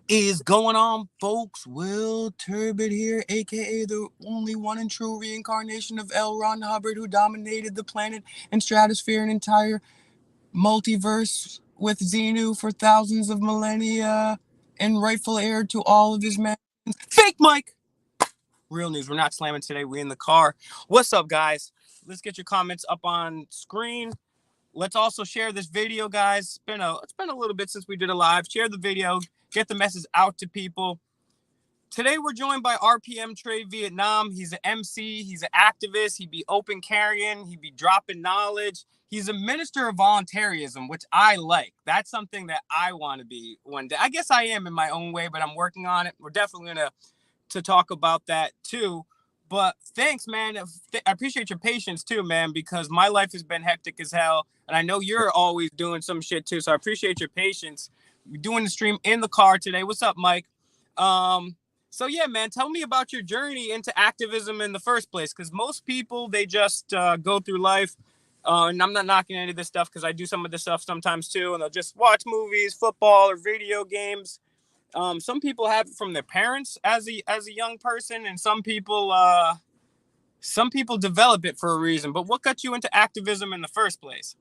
Is going on, folks? Will Turbid here, aka the only one and true reincarnation of L. Ron Hubbard, who dominated the planet and stratosphere and entire multiverse with Xenu for thousands of millennia, and rightful heir to all of his men. Fake Mike! Real news, we're not slamming today, we in the car. What's up, guys? Let's get your comments up on screen. Let's also share this video, guys. It's been a little bit since we did a live. Share the video, get the message out to people. Today we're joined by RPM Trey Vietnam. He's an MC, he's an activist, he be open carrying, he be dropping knowledge. He's a minister of voluntarism, which I like. That's something that I want to be one day. I guess I am in my own way, but I'm working on it. We're definitely gonna to talk about that too. But thanks, man. I appreciate your patience too, man, because my life has been hectic as hell. And I know you're always doing some shit too. So I appreciate your patience. We're doing the stream in the car today. What's up, Mike? So yeah, man, tell me about your journey into activism in the first place. Because most people, they just go through life. And I'm not knocking any of this stuff because I do some of this stuff sometimes too. And they'll just watch movies, football, or video games. Some people have it from their parents as a young person, and some people develop it for a reason. But what got you into activism in the first place?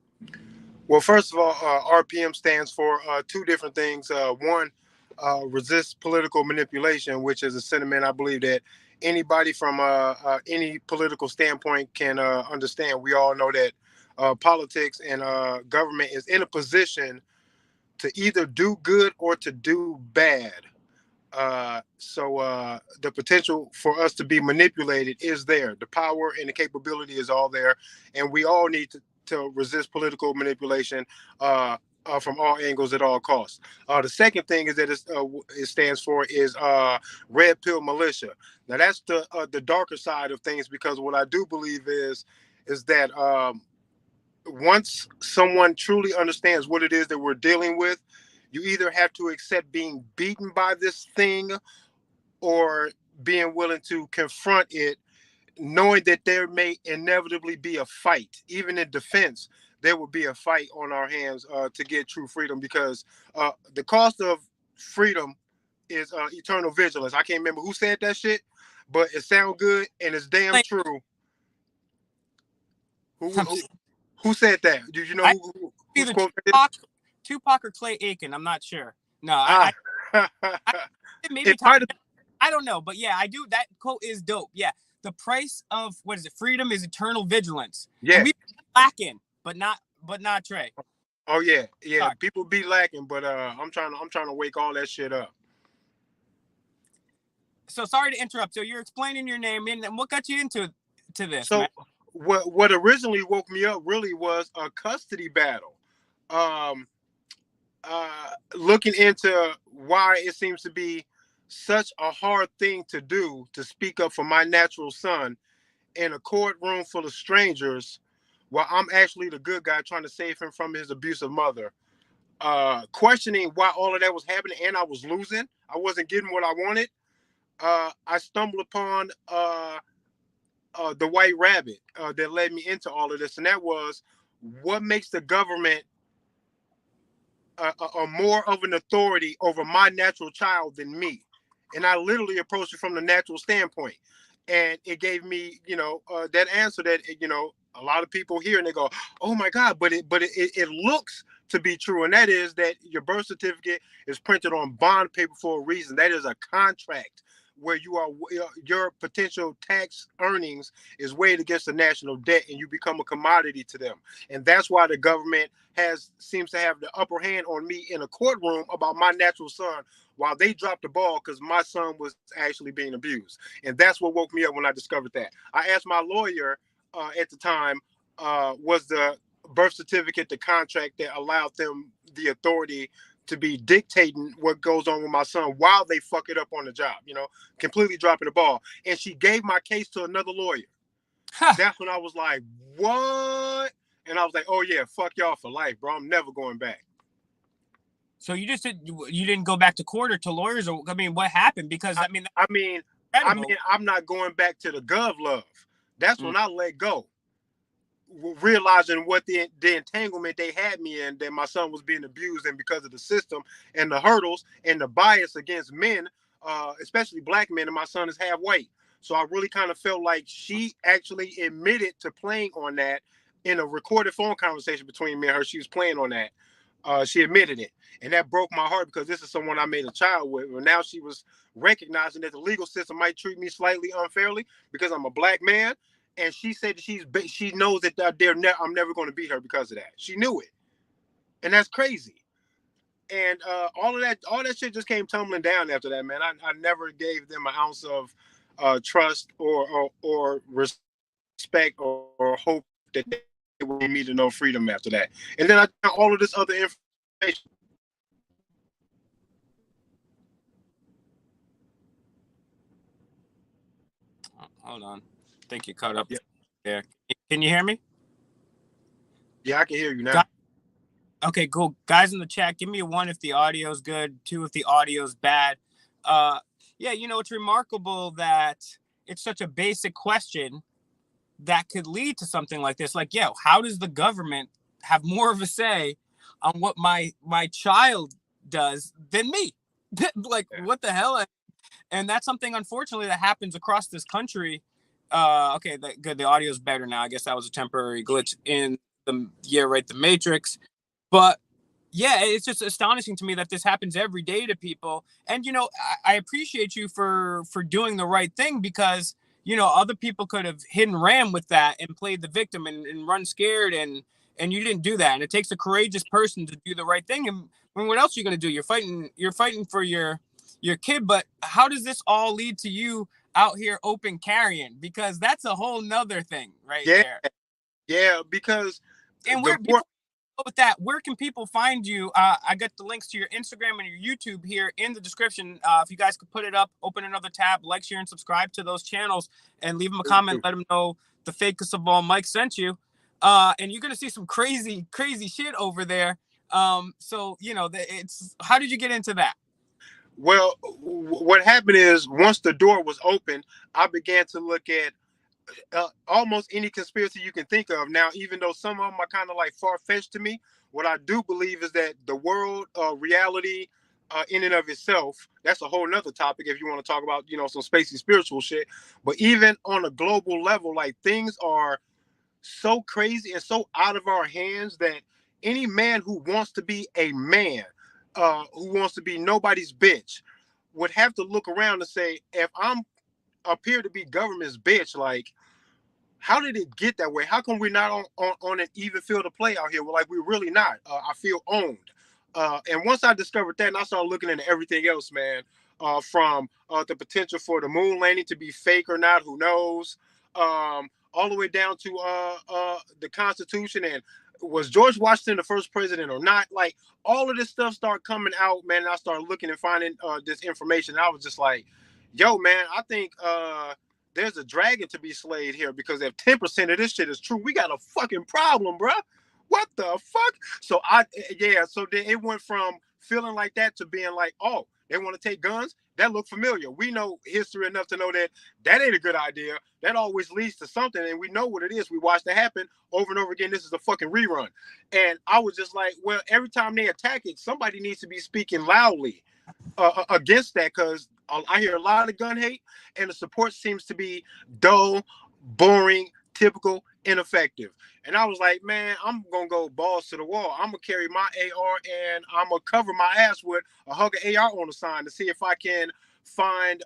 Well, first of all, RPM stands for two different things. One, resist political manipulation, which is a sentiment I believe that anybody from any political standpoint can understand. We all know that politics and government is in a position to either do good or to do bad. So the potential for us to be manipulated is there. The power and the capability is all there, and we all need to resist political manipulation from all angles at all costs. The second thing is that it stands for is red pill militia. Now that's the darker side of things, because what I do believe is that once someone truly understands what it is that we're dealing with, you either have to accept being beaten by this thing or being willing to confront it, knowing that there may inevitably be a fight. Even in defense, there will be a fight on our hands to get true freedom, because the cost of freedom is eternal vigilance. I can't remember who said that shit, but it sounds good and it's damn true. Who said that? Do you know who's quote Tupac or Clay Aiken? I'm not sure. No, I maybe I don't know, but yeah, I do. That quote is dope. Yeah, the price of what is it? Freedom is eternal vigilance. Yeah, and we lacking, but not Trey. Oh yeah. Sorry. People be lacking, but I'm trying to wake all that shit up. So sorry to interrupt. So you're explaining your name, and what got you into this? So man? what originally woke me up really was a custody battle. Looking into why it seems to be such a hard thing to do to speak up for my natural son in a courtroom full of strangers, while I'm actually the good guy trying to save him from his abusive mother. Questioning why all of that was happening, and I was losing. I wasn't getting what I wanted. I stumbled upon the white rabbit that led me into all of this, and that was what makes the government a more of an authority over my natural child than me. And I literally approached it from the natural standpoint, and it gave me, that answer that a lot of people hear and they go, "Oh my God!" But it looks to be true, and that is that your birth certificate is printed on bond paper for a reason. That is a contract where your potential tax earnings is weighed against the national debt, and you become a commodity to them. And that's why the government seems to have the upper hand on me in a courtroom about my natural son, while they dropped the ball because my son was actually being abused. And that's what woke me up when I discovered that. I asked my lawyer at the time, was the birth certificate the contract that allowed them the authority to be dictating what goes on with my son while they fuck it up on the job, completely dropping the ball. And she gave my case to another lawyer. That's when I was like, what? And I was like, oh yeah, fuck y'all for life, bro. I'm never going back. So you didn't go back to court or to lawyers, or what happened? Because I'm not going back to the gov love. That's when I let go. realizing what the entanglement they had me in, that my son was being abused, and because of the system and the hurdles and the bias against men, especially black men, and my son is half white. So I really kind of felt like she actually admitted to playing on that in a recorded phone conversation between me and her. She was playing on that. She admitted it, and that broke my heart because this is someone I made a child with. And now she was recognizing that the legal system might treat me slightly unfairly because I'm a black man. And she said that she knows that I'm never going to beat her because of that. She knew it, and that's crazy. And all that shit just came tumbling down after that, man. I never gave them an ounce of trust or respect or hope that they would give me to know freedom after that. And then I found all of this other information. Hold on. I think you cut up Yeah, there. Can you hear me? yeah, I can hear you now. Okay, cool. Guys in the chat, give me a 1 if the audio is good, 2 if the audio is bad. Yeah, it's remarkable that it's such a basic question that could lead to something like this. Like, yeah, how does the government have more of a say on what my child does than me? Like, what the hell? And that's something, unfortunately, that happens across this country. Okay, good. The audio is better now. I guess that was a temporary glitch in the the Matrix. But yeah, it's just astonishing to me that this happens every day to people. And I appreciate you for doing the right thing, because other people could have hit and ran with that and played the victim and run scared, and you didn't do that. And it takes a courageous person to do the right thing. And what else are you going to do? You're fighting for your kid. But how does this all lead to you out here open carrying? Because that's a whole nother thing right Yeah, there. yeah, because And the where more with that, where can people find you? I got the links to your Instagram and your YouTube here in the description. If you guys could put it up, open another tab, like, share, and subscribe to those channels, and leave them a comment. Let them know the fakest of all Mike sent you. And you're gonna see some crazy shit over there. So it's how did you get into that? well, what happened is once the door was open, I began to look at almost any conspiracy you can think of. Now, even though some of them are kind of like far fetched to me, what I do believe is that the world reality in and of itself, that's a whole nother topic if you want to talk about, some spacey spiritual shit. But even on a global level, like things are so crazy and so out of our hands that any man who wants to be a man, who wants to be nobody's bitch, would have to look around and say, if I'm appear to be government's bitch, like, how did it get that way? How come we're not on an even field of play out here? Well, like, we're really not. I feel owned. And once I discovered that, and I started looking into everything else, man, from the potential for the moon landing to be fake or not, who knows, all the way down to the Constitution and was George Washington the first president or not? Like, all of this stuff started coming out, man. And I started looking and finding this information. And I was just like, yo, man, I think there's a dragon to be slayed here, because if 10% of this shit is true, we got a fucking problem, bro. What the fuck? So so then it went from feeling like that to being like, oh, they want to take guns? That looked familiar. We know history enough to know that that ain't a good idea. That always leads to something, and we know what it is. We watched it happen over and over again. This is a fucking rerun. And I was just like, well, every time they attack it, somebody needs to be speaking loudly against that, because I hear a lot of gun hate, and the support seems to be dull, boring, typical, ineffective. And I was like, man, I'm gonna go balls to the wall. I'm gonna carry my AR and I'm gonna cover my ass with a hug of AR on the sign to see if I can find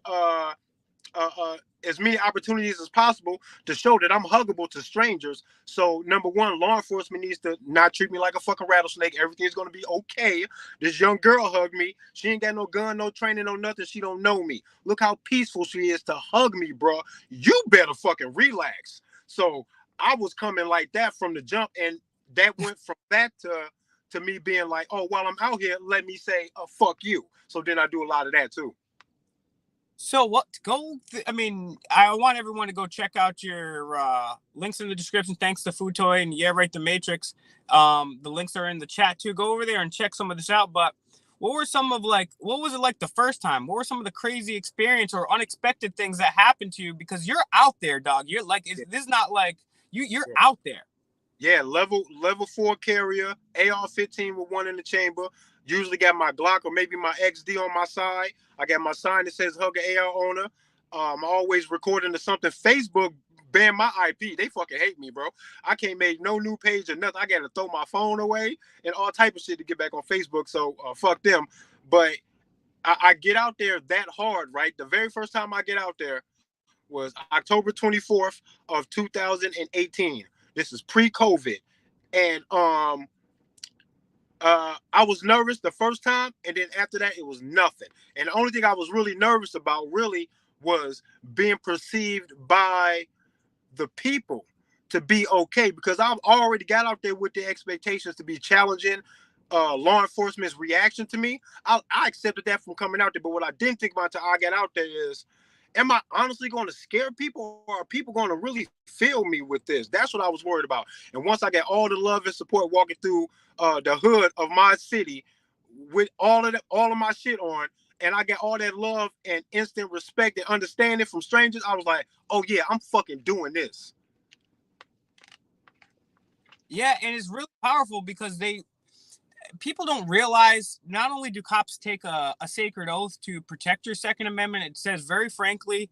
as many opportunities as possible to show that I'm huggable to strangers. So number one, law enforcement needs to not treat me like a fucking rattlesnake. Everything's gonna be okay. This young girl hugged me. She ain't got no gun, no training, no nothing. She don't know me. Look how peaceful she is to hug me, bro. You better fucking relax. So I was coming like that from the jump, and that went from that to me being like, oh, while I'm out here, let me say, fuck you. So then I do a lot of that too. So I mean, I want everyone to go check out your links in the description. Thanks to Food Toy and the Matrix. The links are in the chat too. Go over there and check some of this out. But what was it like the first time? What were some of the crazy experience or unexpected things that happened to you? Because you're out there, dog. You're like, this is not like you're out there. Yeah, level 4 carrier, AR-15 with one in the chamber. Usually got my Glock or maybe my XD on my side. I got my sign that says "Hug a AR owner." Always recording to something. Facebook banned my IP. They fucking hate me, bro. I can't make no new page or nothing. I got to throw my phone away and all type of shit to get back on Facebook. So fuck them. But I get out there that hard, right? The very first time I get out there was October 24th of 2018. This is pre-COVID. And I was nervous the first time, and then after that, it was nothing. And the only thing I was really nervous about really was being perceived by the people to be okay, because I've already got out there with the expectations to be challenging law enforcement's reaction to me. I accepted that from coming out there, but what I didn't think about until I got out there is, am I honestly going to scare people, or are people going to really feel me with this? That's what I was worried about. And once I got all the love and support walking through the hood of my city with all of my shit on, and I got all that love and instant respect and understanding from strangers, I was like, oh yeah, I'm fucking doing this. Yeah, and it's really powerful because people don't realize not only do cops take a sacred oath to protect your Second Amendment, it says very frankly,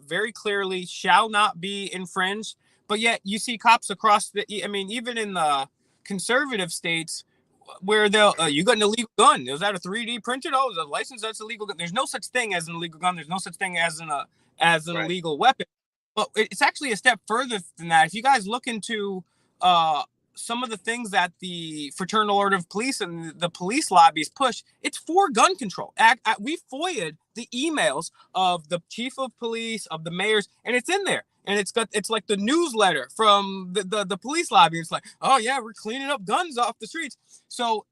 very clearly, shall not be infringed. But yet you see cops across I mean, even in the conservative states where they'll, you got an illegal gun. Is that a 3D printed? Oh, is that a license? That's illegal gun. There's no such thing as an illegal gun. There's no such thing as an Right. illegal weapon. But it's actually a step further than that. If you guys look into uh, some of the things that the Fraternal Order of Police and the police lobbies push, it's for gun control. We FOIA'd the emails of the chief of police, of the mayors, and it's in there. And it's like the newsletter from the police lobby. It's like, oh yeah, we're cleaning up guns off the streets. So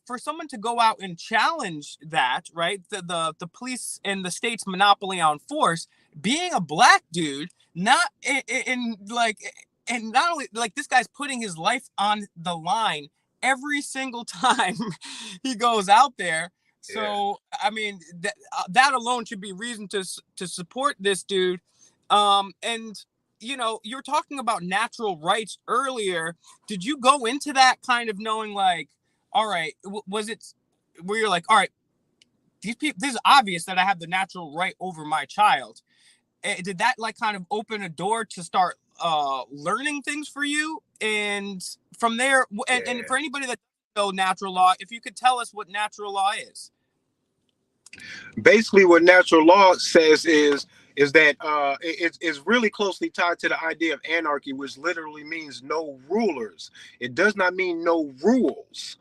for someone to go out and challenge that, right, the police and the state's monopoly on force, being a black dude, not in like, and not only like this guy's putting his life on the line every single time he goes out there. Yeah. So I mean that alone should be reason to support this dude. And you know, you're talking about natural rights earlier. Did you go into that kind of knowing like, all right, was it where you're like, all right, these people, this is obvious that I have the natural right over my child. Did that like kind of open a door to start learning things for you? And from there, and Yeah. for anybody that doesn't know natural law, if you could tell us what natural law is. Basically, what natural law says is that it's really closely tied to the idea of anarchy, which literally means no rulers. It does not mean no rules.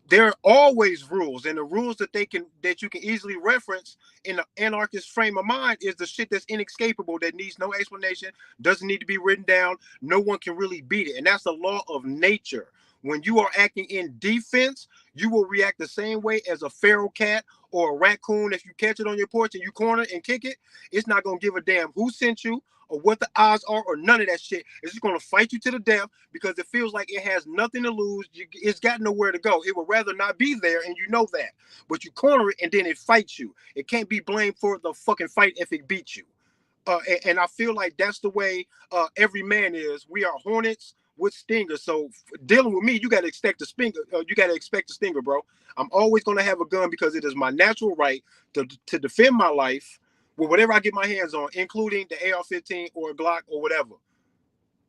There are always rules, and the rules that you can easily reference in the anarchist frame of mind is the shit that's inescapable, that needs no explanation, doesn't need to be written down. No one can really beat it, and that's the law of nature. When you are acting in defense, you will react the same way as a feral cat or a raccoon. If you catch it on your porch and you corner and kick it, it's not gonna give a damn who sent you or what the odds are or none of that shit. It's just gonna fight you to the death because it feels like it has nothing to lose. It's got nowhere to go. It would rather not be there, and you know that. But you corner it, and then it fights you. It can't be blamed for the fucking fight if it beats you. And I feel like that's the way every man is. We are hornets with stingers. So dealing with me, you got to expect a stinger. You got to expect a stinger, bro. I'm always going to have a gun because it is my natural right to defend my life with whatever I get my hands on, including the AR-15 or a Glock or whatever.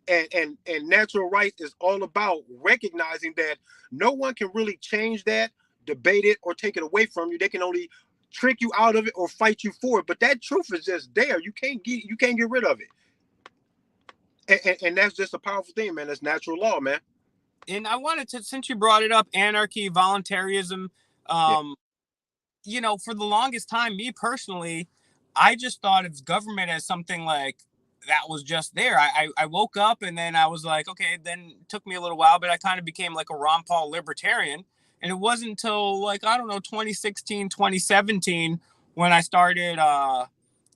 And natural rights is all about recognizing that no one can really change that, debate it, or take it away from you. They can only trick you out of it or fight you for it. But that truth is just there. You can't get rid of it. And that's just a powerful thing, man. That's natural law, man. And I wanted to, since you brought it up, anarchy, voluntarism, Yeah. you know, for the longest time, me personally, I just thought of government as something like that was just there. I woke up and then I was like, okay, then it took me a little while, but I kind of became like a Ron Paul libertarian. And it wasn't until like, I don't know, 2016, 2017 when I started,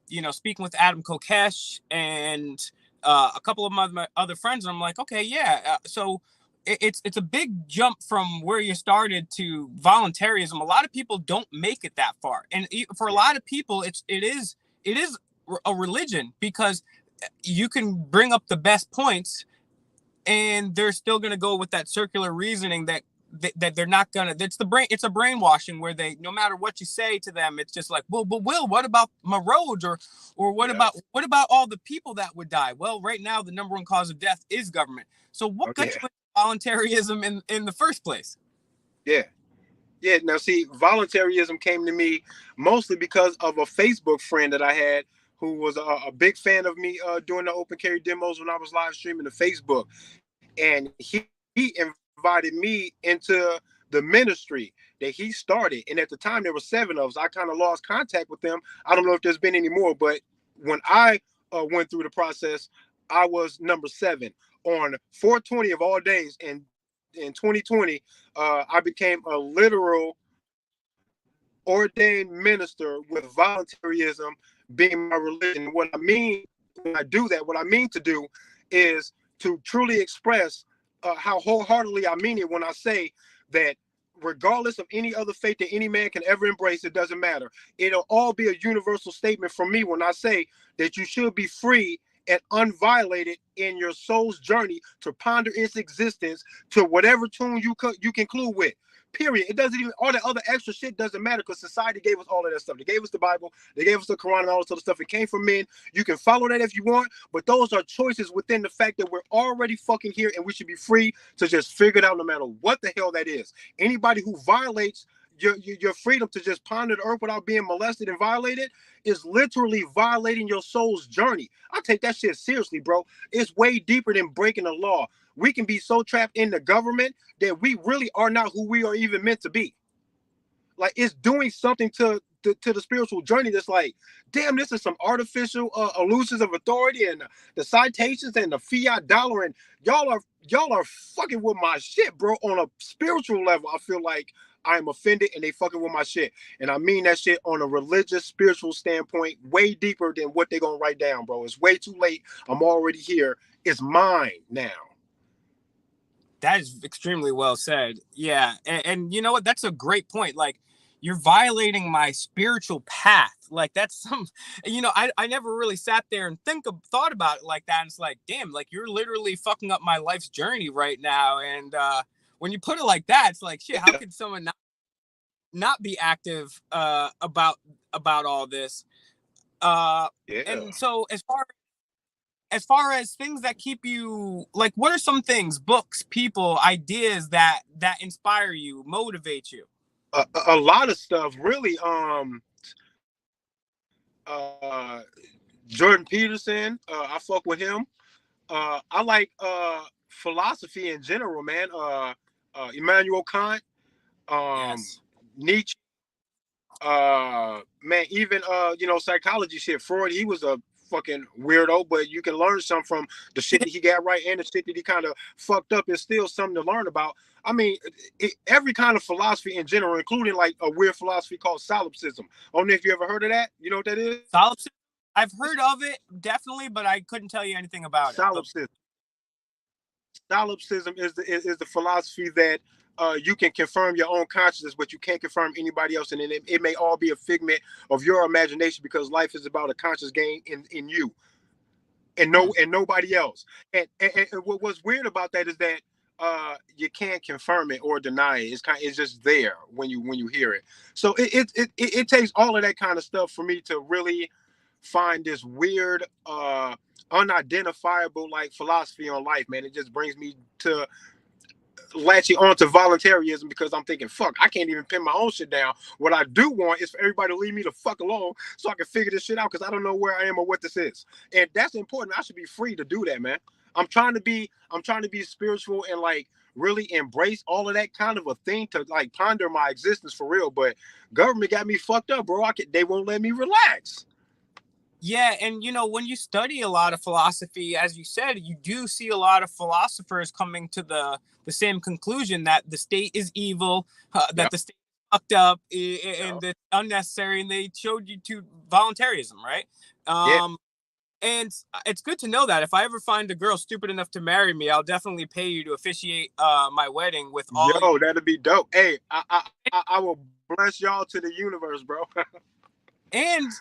you know, speaking with Adam Kokesh and a couple of my other friends. And I'm like, okay, yeah. So it's a big jump from where you started to voluntarism. A lot of people don't make it that far, and for a lot of people, it is a religion because you can bring up the best points and they're still going to go with that circular reasoning that they're not gonna. It's a brainwashing where they, no matter what you say to them, it's just like, well, but Will, what about my roads, or what about all the people that would die? Well, right now the number one cause of death is government. So what got you into voluntarism in the first place? Yeah. Yeah, now see, voluntarism came to me mostly because of a Facebook friend that I had who was a big fan of me doing the open carry demos when I was live streaming to Facebook. And he invited me into the ministry that he started. And at the time, there were 7 of us. I kind of lost contact with them. I don't know if there's been any more, but when I went through the process, I was number 7 on 420 of all days. And in 2020, I became a literal ordained minister with voluntarism being my religion. What I mean when I do that, what I mean to do is to truly express how wholeheartedly I mean it when I say that regardless of any other faith that any man can ever embrace, it doesn't matter. It'll all be a universal statement from me when I say that you should be free and unviolated in your soul's journey to ponder its existence to whatever tune you conclude with. Period. It doesn't even, all the other extra shit doesn't matter because society gave us all of that stuff. They gave us the Bible, they gave us the Quran and all this other stuff. It came from men. You can follow that if you want, but those are choices within the fact that we're already fucking here and we should be free to just figure it out no matter what the hell that is. Anybody who violates your freedom to just ponder the earth without being molested and violated is literally violating your soul's journey. I take that shit seriously, bro. It's way deeper than breaking the law. We can be so trapped in the government that we really are not who we are even meant to be. Like, it's doing something to the spiritual journey that's like, damn, this is some artificial illusions of authority and the citations and the fiat dollar, and y'all are fucking with my shit, bro. On a spiritual level, I feel like I am offended and they fucking with my shit. And I mean that shit on a religious, spiritual standpoint, way deeper than what they're gonna write down, bro. It's way too late. I'm already here. It's mine now. That is extremely well said. Yeah. And you know what? That's a great point. Like, you're violating my spiritual path. Like, that's some, I never really sat there and thought about it like that. And it's like, damn, like, you're literally fucking up my life's journey right now. And when you put it like that, it's like, shit, how could someone not be active about all this? And so as far as things that keep you, like, what are some things, books, people, ideas that inspire you, motivate you? A lot of stuff, really. Uh, Jordan Peterson, I fuck with him. I like philosophy in general, man. Immanuel Kant, Yes. Nietzsche, man, even psychology shit. Freud, he was a fucking weirdo, but you can learn something from the shit that he got right and the shit that he kind of fucked up. Is still something to learn about. I mean, every kind of philosophy in general, including like a weird philosophy called solipsism. I don't know if you ever heard of that. You know what that is? Solipsism? I've heard of it, definitely, but I couldn't tell you anything about it. Solipsism. Solipsism is the philosophy that you can confirm your own consciousness, but you can't confirm anybody else, and it may all be a figment of your imagination because life is about a conscious game in you, and nobody else. And what's weird about that is that you can't confirm it or deny it. It's just there when you hear it. So it takes all of that kind of stuff for me to really find this weird unidentifiable like philosophy on life, man. It just brings me to latching on to voluntarism because I'm thinking, fuck, I can't even pin my own shit down. What I do want is for everybody to leave me the fuck alone so I can figure this shit out because I don't know where I am or what this is. And that's important. I should be free to do that, man. I'm trying to be spiritual and like really embrace all of that kind of a thing to like ponder my existence for real. But government got me fucked up, bro. They won't let me relax. Yeah, and when you study a lot of philosophy, as you said, you do see a lot of philosophers coming to the same conclusion that the state is evil, that the state is fucked up, and it's unnecessary, and they showed you to voluntarism, right? And it's good to know that if I ever find a girl stupid enough to marry me, I'll definitely pay you to officiate my wedding with all. Yo, that'd be dope. Hey, I will bless y'all to the universe, bro. And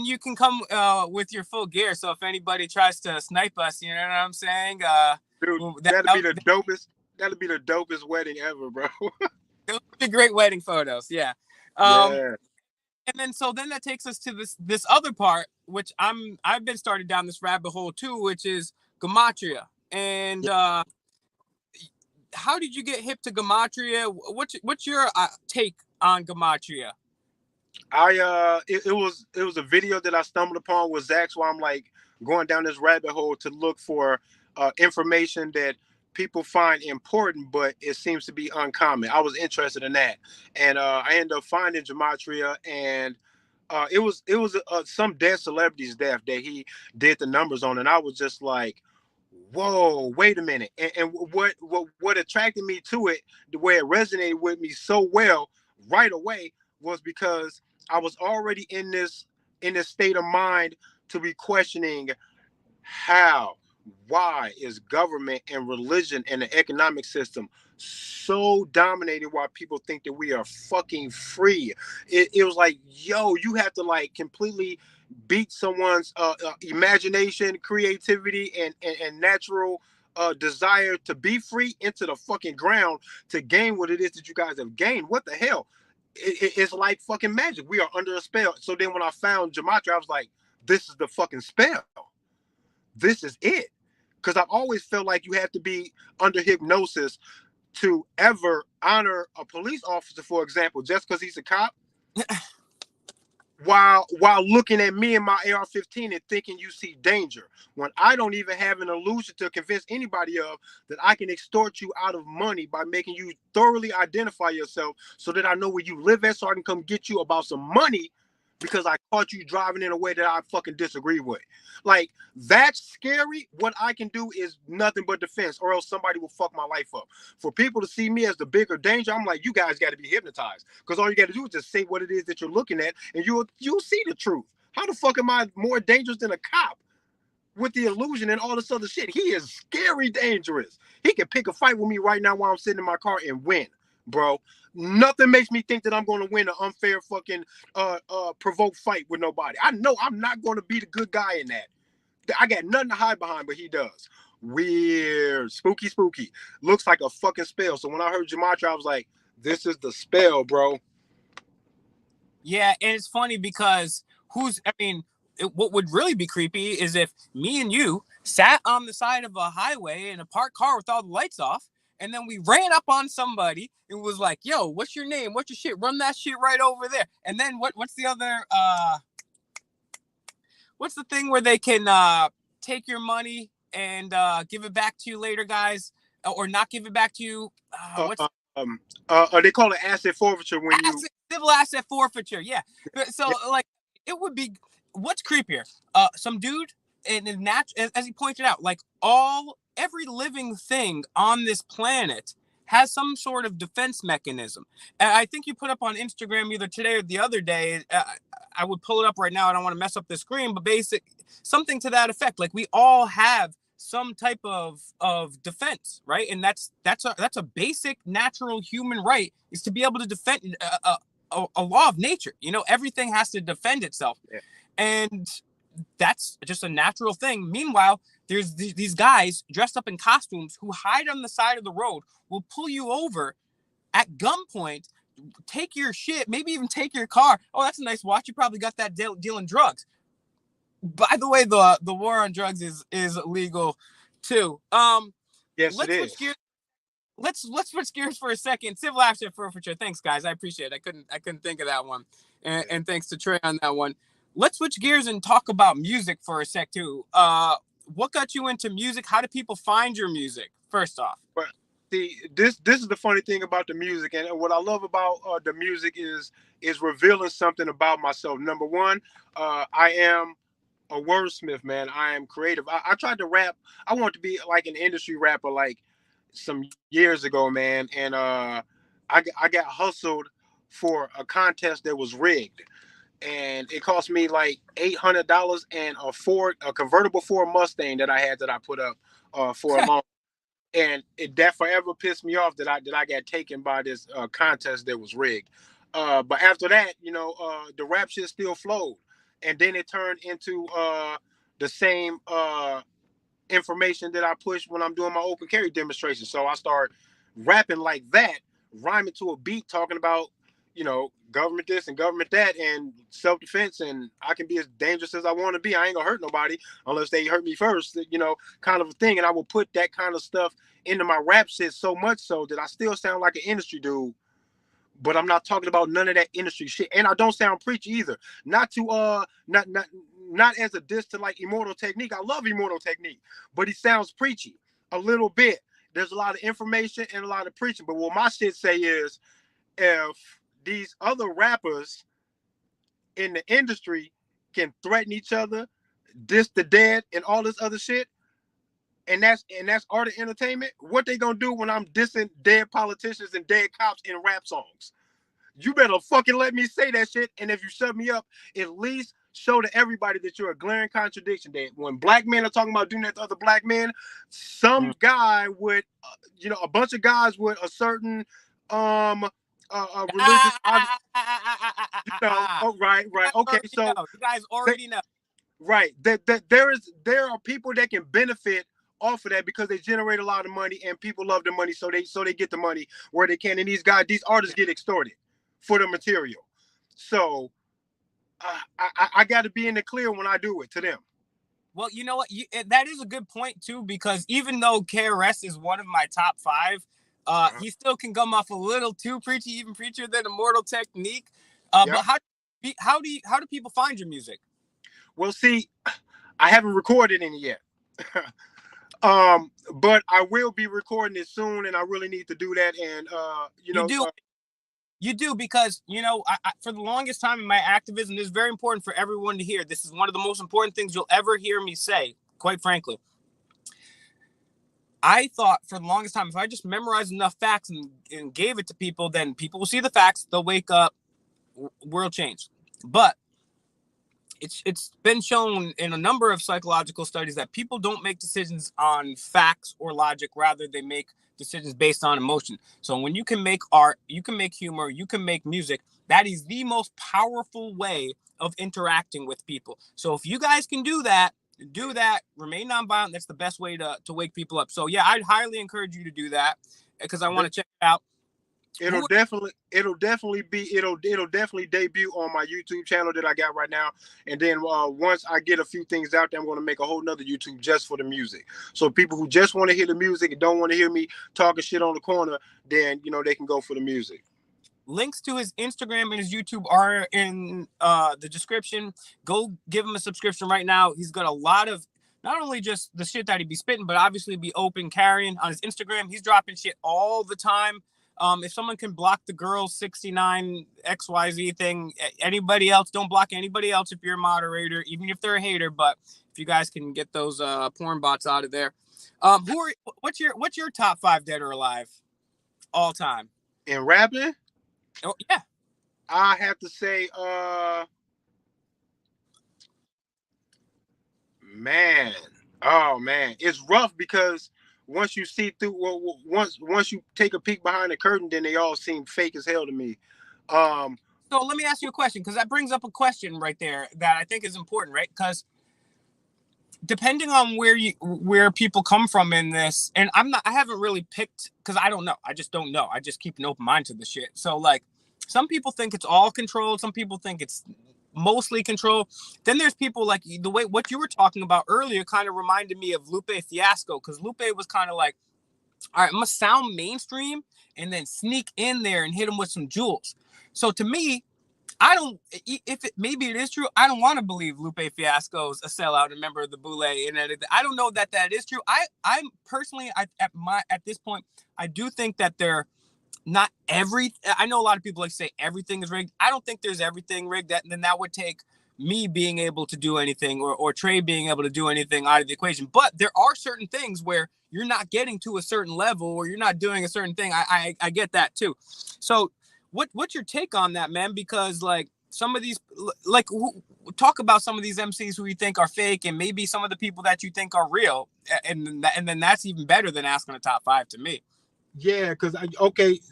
you can come with your full gear. So if anybody tries to snipe us, you know what I'm saying? Dude, Well, that'd be the dopest. That'd be the dopest wedding ever, bro. those would be great wedding photos. Yeah. Um, Yeah. and then so then that takes us to this other part, which I've been started down this rabbit hole too, which is gematria. And how did you get hip to gematria? What's your take on gematria? It was a video that I stumbled upon with Zach's where I'm like going down this rabbit hole to look for information that people find important, but it seems to be uncommon. I was interested in that, and I ended up finding gematria, and it was some dead celebrity's death that he did the numbers on, and I was just like, whoa, wait a minute. And what attracted me to it, the way it resonated with me so well right away, was because I was already in this state of mind to be questioning how, why is government and religion and the economic system so dominated while people think that we are fucking free. It was like, yo, you have to like completely beat someone's imagination, creativity, and natural desire to be free into the fucking ground to gain what it is that you guys have gained. What the hell? It's like fucking magic. We are under a spell. So then when I found gematria, I was like, this is the fucking spell. This is it. Because I've always felt like you have to be under hypnosis to ever honor a police officer, for example, just because he's a cop, while looking at me and my AR-15 and thinking you see danger, when I don't even have an illusion to convince anybody of that I can extort you out of money by making you thoroughly identify yourself so that I know where you live at, so I can come get you about some money because I caught you driving in a way that I fucking disagree with. Like, that's scary. What I can do is nothing but defense, or else somebody will fuck my life up. For people to see me as the bigger danger, I'm like, you guys got to be hypnotized, because all you got to do is just say what it is that you're looking at, and you'll see the truth. How the fuck am I more dangerous than a cop with the illusion and all this other shit? He is scary dangerous. He can pick a fight with me right now while I'm sitting in my car and win, bro. Nothing makes me think that I'm going to win an unfair fucking provoked fight with nobody. I know I'm not going to be the good guy in that. I got nothing to hide behind, but he does. Weird, spooky, spooky. Looks like a fucking spell. So when I heard gematria, I was like, this is the spell, bro. Yeah, and it's funny because what would really be creepy is if me and you sat on the side of a highway in a parked car with all the lights off, and then we ran up on somebody and was like, "Yo, what's your name? What's your shit? Run that shit right over there." And then what's the other what's the thing where they can take your money and give it back to you later, guys, or not give it back to you? Uh, What's uh, they call it asset forfeiture when you. civil asset forfeiture? Yeah. So like, it would be, what's creepier? Some dude and as he pointed out, like every living thing on this planet has some sort of defense mechanism. And I think you put up on Instagram either today or the other day. I would pull it up right now. I don't want to mess up the screen, but something to that effect. Like, we all have some type of defense, right? And that's a basic natural human right, is to be able to defend a law of nature. Everything has to defend itself, Yeah. and that's just a natural thing. Meanwhile, there's these guys dressed up in costumes who hide on the side of the road, will pull you over at gunpoint, take your shit, maybe even take your car. Oh, that's a nice watch. You probably got that dealing drugs. By the way, the war on drugs is illegal too. Yes, it Let's switch is. gears. Let's switch gears for a second. Civil asset forfeiture. Thanks, guys. I appreciate it. I couldn't think of that one, and thanks to Trey on that one. Let's switch gears and talk about music for a sec too. What got you into music? How do people find your music? First off. But see, this is the funny thing about the music, and what I love about the music is revealing something about myself. Number one, I am a wordsmith, man. I am creative. I tried to rap. I wanted to be like an industry rapper, like some years ago, man, and I got hustled for a contest that was rigged, and it cost me like $800 and a convertible Ford Mustang that I had that I put up for a long. And that forever pissed me off that I got taken by this contest that was rigged. But after that, the rap shit still flowed, and then it turned into the same information that I push when I'm doing my open carry demonstration. So I start rapping like that, rhyming to a beat, talking about, government this and government that and self-defense, and I can be as dangerous as I want to be. I ain't gonna hurt nobody unless they hurt me first, kind of a thing. And I will put that kind of stuff into my rap shit so much so that I still sound like an industry dude, but I'm not talking about none of that industry shit. And I don't sound preachy either. Not to not as a diss to like Immortal Technique. I love Immortal Technique, but he sounds preachy a little bit. There's a lot of information and a lot of preaching. But what my shit say is, if these other rappers in the industry can threaten each other, diss the dead, and all this other shit, and that's art and entertainment, what they gonna do when I'm dissing dead politicians and dead cops in rap songs? You better fucking let me say that shit. And if you shut me up, at least show to everybody that you're a glaring contradiction. That when black men are talking about doing that to other black men, some guy with, a bunch of guys with a certain religious, oh, right, okay, so you guys already know. right, that there are people that can benefit off of that because they generate a lot of money and people love the money, so they get the money where they can. And these artists get extorted for the material. So I got to be in the clear when I do it to them. Well, you know what? That is a good point too, because even though KRS is one of my top 5, he still can come off a little too preachy, even preacher than Immortal Technique. But how do people find your music? Well, see, I haven't recorded any yet. But I will be recording it soon, and I really need to do that. And you do, because I, for the longest time in my activism, this is very important for everyone to hear. This is one of the most important things you'll ever hear me say, quite frankly. I thought for the longest time, if I just memorized enough facts and gave it to people, then people will see the facts, they'll wake up, world change. But it's been shown in a number of psychological studies that people don't make decisions on facts or logic. Rather, they make decisions based on emotion. So when you can make art, you can make humor, you can make music, that is the most powerful way of interacting with people. So if you guys can do that, remain nonviolent. That's the best way to wake people up. So yeah, I'd highly encourage you to do that, because I want to check it out. It'll definitely debut on my YouTube channel that I got right now. And then once I get a few things out there, I'm going to make a whole nother YouTube just for the music. So people who just want to hear the music and don't want to hear me talking shit on the corner, then they can go for the music. Links to his Instagram and his YouTube are in the description. Go give him a subscription right now. He's got a lot of not only just the shit that he'd be spitting, but obviously be open carrying on his Instagram. He's dropping shit all the time. If someone can block the girls 69 XYZ thing, anybody else, don't block anybody else if you're a moderator, even if they're a hater. But if you guys can get those porn bots out of there. What's your top 5 dead or alive all time? In rapping? Oh yeah. I have to say, man, it's rough because once you see through, once you take a peek behind the curtain, then they all seem fake as hell to me. So let me ask you a question, because that brings up a question right there that I think is important, right? Because depending on where people come from in this, and I haven't really picked, because I don't know. I just don't know. I just keep an open mind to the shit. So like, some people think it's all controlled. Some people think it's mostly control. Then there's people like the way what you were talking about earlier kind of reminded me of Lupe Fiasco, because Lupe was kind of like, all right, I'm gonna sound mainstream and then sneak in there and hit them with some jewels. So to me, I don't, maybe it is true, I don't want to believe Lupe Fiasco's a sellout, a member of the Boule, and everything. I don't know that is true. I'm personally, at this point, I do think that they're not I know a lot of people like to say everything is rigged. I don't think there's everything rigged. Then that would take me being able to do anything, or Trey being able to do anything out of the equation. But there are certain things where you're not getting to a certain level, or you're not doing a certain thing. I get that too. So what's your take on that, man? Because like some of these, like talk about some of these MCs who you think are fake, and maybe some of the people that you think are real, and then that's even better than asking a top 5 to me. Yeah, because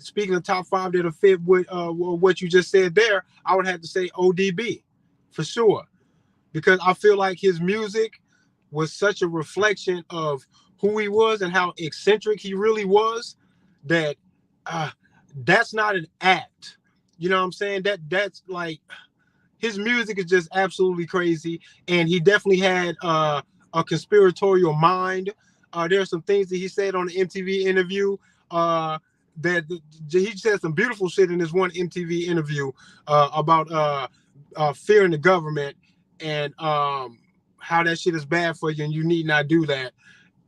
speaking of top 5 that'll fit with what you just said there, I would have to say ODB for sure, because I feel like his music was such a reflection of who he was and how eccentric he really was, that uh, that's not an act. You know what I'm saying? That's like, his music is just absolutely crazy, and he definitely had a conspiratorial mind. There are some things that he said on the MTV interview, that he said some beautiful shit in this one MTV interview about fearing the government, and how that shit is bad for you and you need not do that.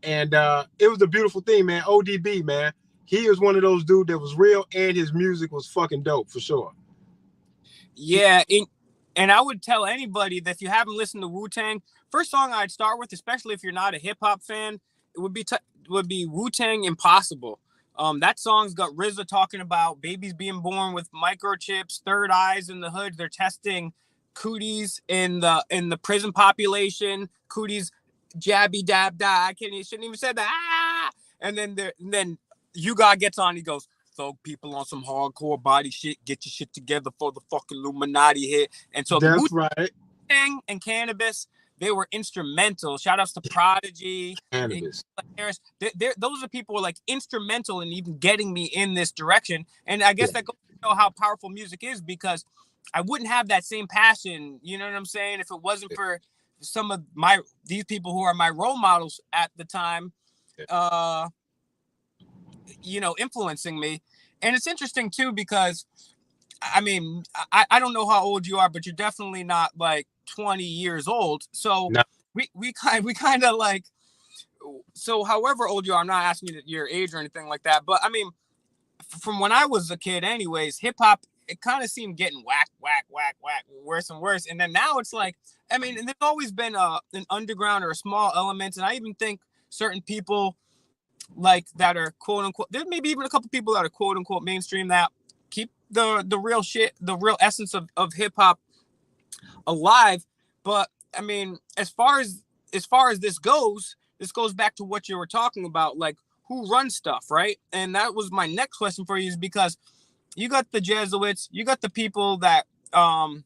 And it was a beautiful thing, man. ODB, man. He was one of those dudes that was real, and his music was fucking dope for sure. Yeah, and I would tell anybody that if you haven't listened to Wu-Tang, first song I'd start with, especially if you're not a hip hop fan, it would be Wu-Tang Impossible. That song's got RZA talking about babies being born with microchips, third eyes in the hood. They're testing cooties in the prison population. Cooties jabby dab da. I can't. Shouldn't even said that. Ah! And then you God gets on. He goes, thug people on some hardcore body shit. Get your shit together for the fucking Illuminati hit. And so the That's right. Wu-Tang and Cannabis, they were instrumental. Shout outs to Prodigy, Cannabis. Harris. Those are people who are like instrumental in even getting me in this direction. And I guess that goes to show how powerful music is, because I wouldn't have that same passion, you know what I'm saying, if it wasn't for some of these people who are my role models at the time, influencing me. And it's interesting too, because I mean, I don't know how old you are, but you're definitely not like 20 years old. So No. we kind of like, so however old you are, I'm not asking you your age or anything like that, but I mean, from when I was a kid anyways, hip hop, it kind of seemed getting whack, worse and worse. And then now it's like, I mean, and there's always been an underground or a small element. And I even think certain people like that are quote unquote, there's maybe even a couple people that are quote unquote mainstream that keep the real shit, the real essence of hip hop alive. But I mean, as far as this goes back to what you were talking about, like who runs stuff, right? And that was my next question for you, is because you got the Jesuits, you got the people that the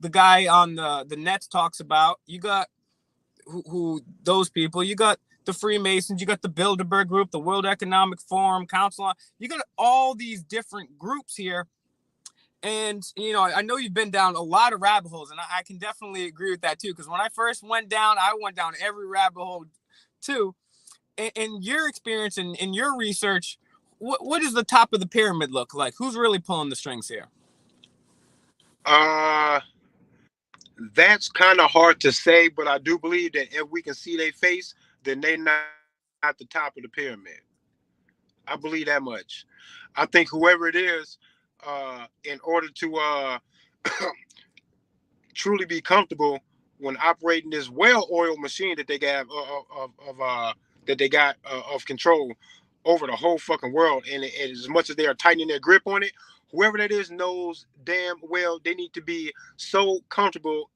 guy on the Nets talks about, you got who those people, you got the Freemasons, you got the Bilderberg Group, the World Economic Forum, Council, you got all these different groups here. And, I know you've been down a lot of rabbit holes, and I can definitely agree with that too. Because when I first went down, I went down every rabbit hole too. In your experience and in your research, what does the top of the pyramid look like? Who's really pulling the strings here? That's kind of hard to say, but I do believe that if we can see their face, then they're not the top of the pyramid. I believe that much. I think whoever it is, in order to truly be comfortable when operating this well-oiled machine that they got that they got of control over the whole fucking world, and as much as they are tightening their grip on it, whoever that is knows damn well they need to be so comfortable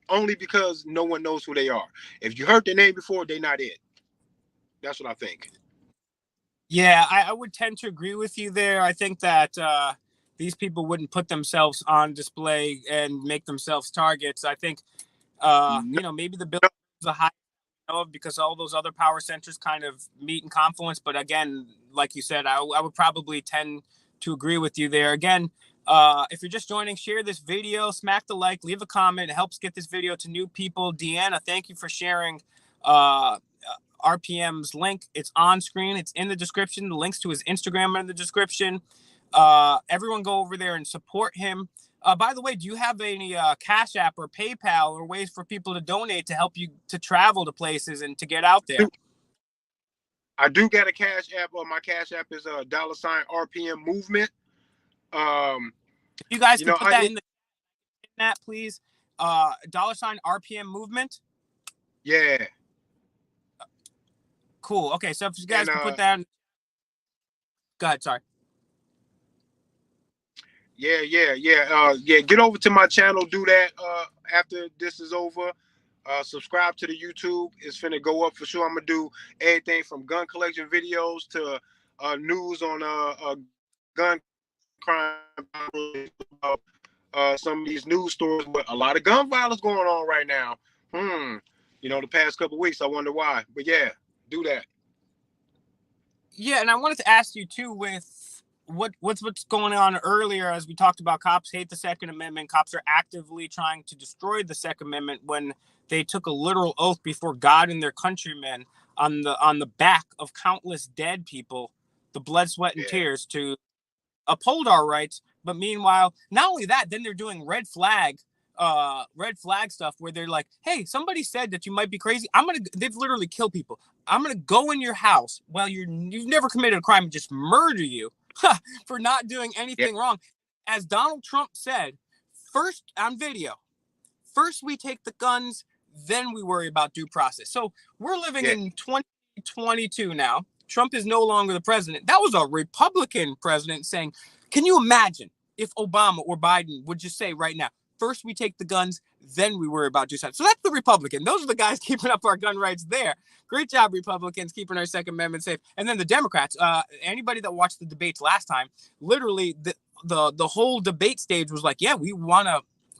only because no one knows who they are. If you heard their name before, they're not it. That's what I think. Yeah, I would tend to agree with you there. I think that these people wouldn't put themselves on display and make themselves targets. I think, No, maybe the bill is a high of, because all those other power centers kind of meet in confluence. But again, like you said, I would probably tend to agree with you there. Again, if you're just joining, share this video, smack the like, leave a comment. It helps get this video to new people. Deanna, thank you for sharing RPM's link. It's on screen. It's in the description. The links to his Instagram are in the description. Everyone go over there and support him. By the way, do you have any Cash App or PayPal or ways for people to donate to help you to travel to places and to get out there? I do got a Cash App. My Cash App is a $RPM movement. If you guys could put that I in the chat, please. $RPM movement. Yeah. Cool. Okay, so if you guys And can put that in... Go ahead, sorry. yeah. Get over to my channel. Do that after this is over. Subscribe to the YouTube. It's finna go up for sure. I'm gonna do everything from gun collection videos to news on gun crime, some of these news stories. But a lot of gun violence going on right now. The past couple of weeks. I wonder why. But yeah, do that. Yeah, and I wanted to ask you too, with what's going on earlier, as we talked about, cops hate the Second Amendment. Cops are actively trying to destroy the Second Amendment when they took a literal oath before God and their countrymen on the back of countless dead people, the blood, sweat, and Yeah. tears to uphold our rights. But meanwhile, not only that, then they're doing red flag stuff where they're like, hey, somebody said that you might be crazy. They've literally killed people. I'm gonna go in your house while you've never committed a crime and just murder you for not doing Yeah. anything wrong. As Donald Trump said, first on video, first we take the guns, then we worry about due process. So we're living Yeah. in 2022 now. Trump is no longer the president. That was a Republican president saying, can you imagine if Obama or Biden would just say right now, first we take the guns, then we worry about due process. So that's the Republican. Those are the guys keeping up our gun rights there. Great job, Republicans, keeping our Second Amendment safe. And then the Democrats, anybody that watched the debates last time, literally the whole debate stage was like, yeah, we want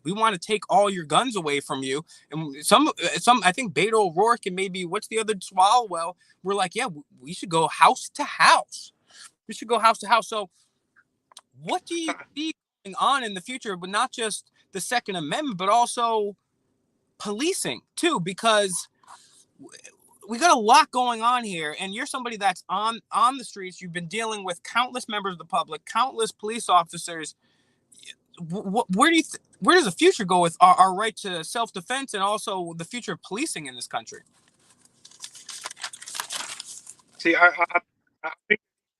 to take all your guns away from you. And some I think Beto O'Rourke and maybe what's the other Swalwell were like, yeah, we should go house to house. We should go house to house. So what do you see going on in the future, but not just the Second Amendment, but also policing too? Because we got a lot going on here, and you're somebody that's on the streets. You've been dealing with countless members of the public, countless police officers. Where does the future go with our right to self-defense and also the future of policing in this country? See, I think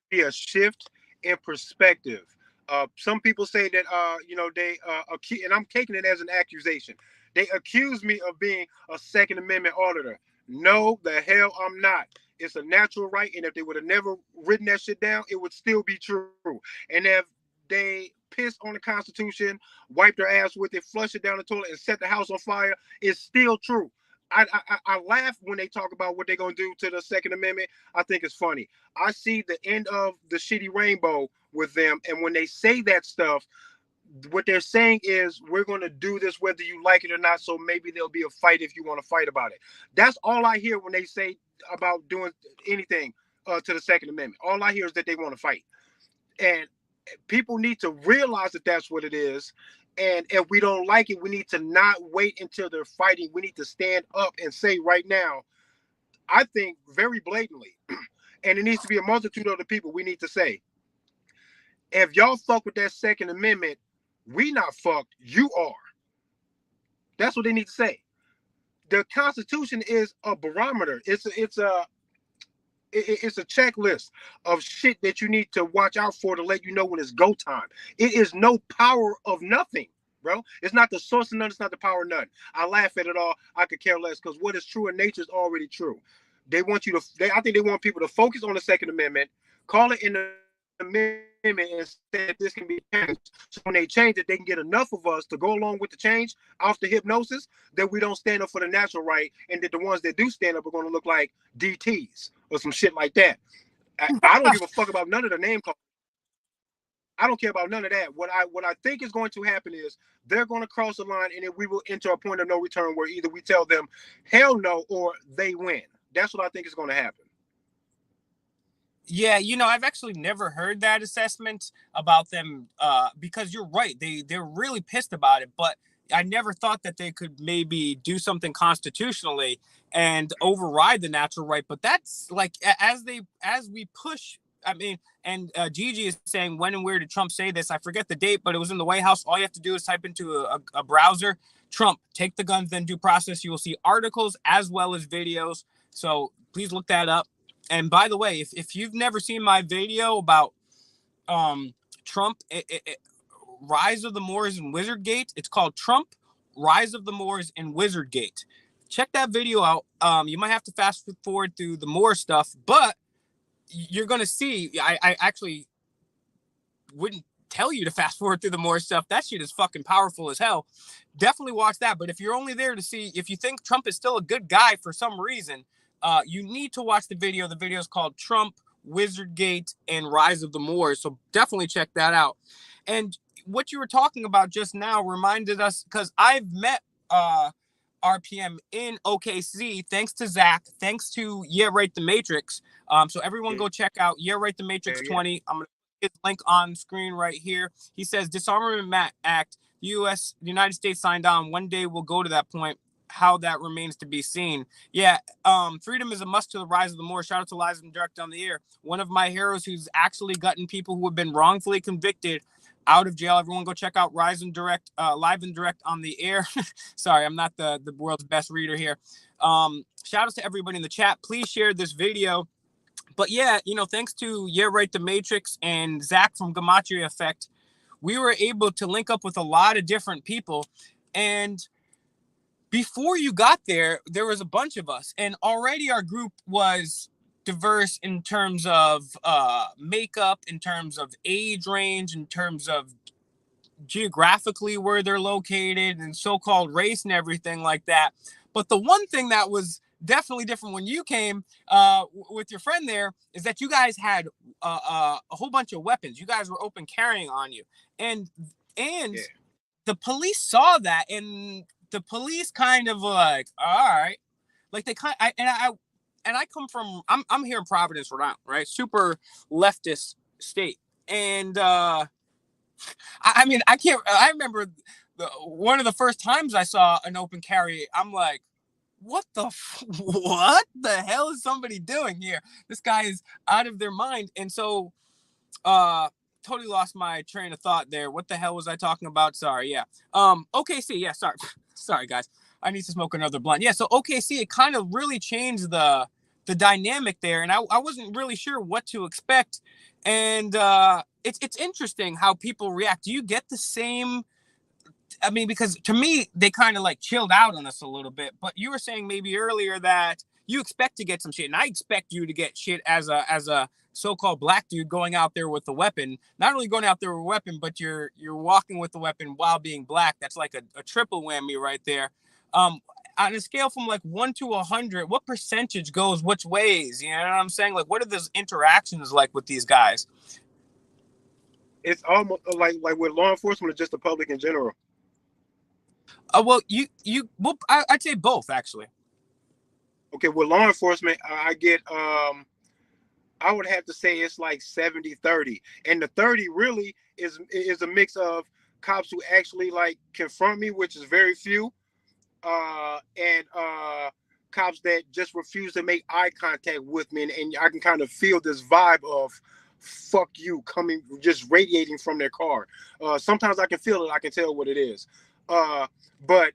be a shift in perspective. Some people say that they and I'm taking it as an accusation. They accuse me of being a Second Amendment auditor. No, the hell I'm not. It's a natural right, and if they would have never written that shit down, it would still be true. And if they piss on the Constitution, wipe their ass with it, flush it down the toilet, and set the house on fire, it's still true. I laugh when they talk about what they're gonna do to the Second Amendment. I think it's funny. I see the end of the shitty rainbow with them, and when they say that stuff, what they're saying is we're gonna do this whether you like it or not. So maybe there'll be a fight if you want to fight about it. That's all I hear when they say about doing anything to the Second Amendment. All I hear is that they want to fight, and people need to realize that that's what it is. And if we don't like it, we need to not wait until they're fighting. We need to stand up and say right now, I think very blatantly, and it needs to be a multitude of the people, we need to say, if y'all fuck with that Second Amendment, we not fucked, you are. That's what they need to say. The Constitution is a barometer. It's a checklist of shit that you need to watch out for to let you know when it's go time. It is no power of nothing, bro. It's not the source of none. It's not the power of none. I laugh at it all. I could care less because what is true in nature is already true. They want you to. I think they want people to focus on the Second Amendment, call it in the amendment, and say that this can be changed. So when they change it, they can get enough of us to go along with the change off the hypnosis that we don't stand up for the natural right, and that the ones that do stand up are going to look like DTs or some shit like that. I don't give a fuck about none of the name calls. I don't care about none of that. What I think is going to happen is they're going to cross the line, and then we will enter a point of no return where either we tell them hell no or they win. That's what I think is going to happen. Yeah, I've actually never heard that assessment about them because you're right. They're really pissed about it, but I never thought that they could maybe do something constitutionally and override the natural right. But that's like as we push. I mean, and Gigi is saying, when and where did Trump say this? I forget the date, but it was in the White House. All you have to do is type into a browser, Trump, take the guns, then due process. You will see articles as well as videos. So please look that up. And by the way, if you've never seen my video about Trump, Rise of the Moors and Wizardgate, it's called Trump, Rise of the Moors and Wizardgate. Check that video out. You might have to fast forward through the Moor stuff, but you're going to see, I actually wouldn't tell you to fast forward through the Moor stuff. That shit is fucking powerful as hell. Definitely watch that. But if you're only there to see, if you think Trump is still a good guy for some reason, you need to watch the video. The video is called Trump, Wizardgate, and Rise of the Moors. So definitely check that out. And what you were talking about just now reminded us, because I've met RPM in OKC, thanks to Zach, thanks to Yeah Right the Matrix. So everyone go check out Yeah Right the Matrix 20. I'm gonna put his link on screen right here. He says Disarmament Act, the United States signed on. One day we'll go to that point. How that remains to be seen. Yeah, freedom is a must to the rise of the more. Shout out to Live and Direct on the Air, one of my heroes who's actually gotten people who have been wrongfully convicted out of jail. Everyone go check out Rise and Direct, Live and Direct on the Air. Sorry, I'm not the world's best reader here. Shout outs to everybody in the chat. Please share this video. But yeah, thanks to Yeah Right the Matrix and Zach from Gematria Effect, we were able to link up with a lot of different people. And before you got there was a bunch of us, and already our group was diverse in terms of makeup, in terms of age range, in terms of geographically where they're located, and so-called race and everything like that. But the one thing that was definitely different when you came with your friend there is that you guys had a whole bunch of weapons. You guys were open carrying on you, and Yeah. the police saw that, and the police kind of like, all right, like they kind of, and I come from, I'm here in Providence, Rhode Island, right? Super leftist state. And I mean, I remember one of the first times I saw an open carry, I'm like, what what the hell is somebody doing here? This guy is out of their mind. And so uh totally lost my train of thought there. What the hell was I talking about? Sorry. Yeah. OKC. Yeah. Sorry. Sorry, guys. I need to smoke another blunt. Yeah. So OKC, it kind of really changed the dynamic there, and I wasn't really sure what to expect. And it's interesting how people react. Do you get the same? I mean, because to me, they kind of like chilled out on us a little bit. But you were saying maybe earlier that you expect to get some shit, and I expect you to get shit as a so-called black dude going out there with a weapon. Not only going out there with a weapon, but you're walking with the weapon while being black. That's like a triple whammy right there. On a scale from like 1 to 100, what percentage goes which ways? You know what I'm saying? Like, what are those interactions like with these guys? It's almost like with law enforcement or just the public in general. Well, well, I'd say both actually. Okay, with law enforcement, I get I would have to say it's like 70-30. And the 30 really is a mix of cops who actually like confront me, which is very few, and cops that just refuse to make eye contact with me, and I can kind of feel this vibe of fuck you coming, just radiating from their car. Sometimes I can feel it, I can tell what it is. But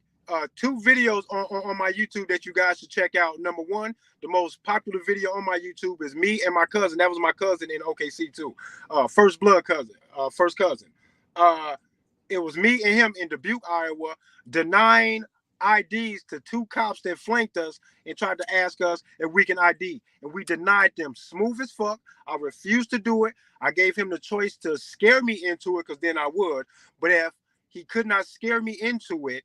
two videos on my YouTube that you guys should check out. Number one, the most popular video on my YouTube is me and my cousin. That was my cousin in OKC too. First blood cousin, first cousin. It was me and him in Dubuque, Iowa, denying IDs to two cops that flanked us and tried to ask us if we can ID. And we denied them smooth as fuck. I refused to do it. I gave him the choice to scare me into it, because then I would. But if he could not scare me into it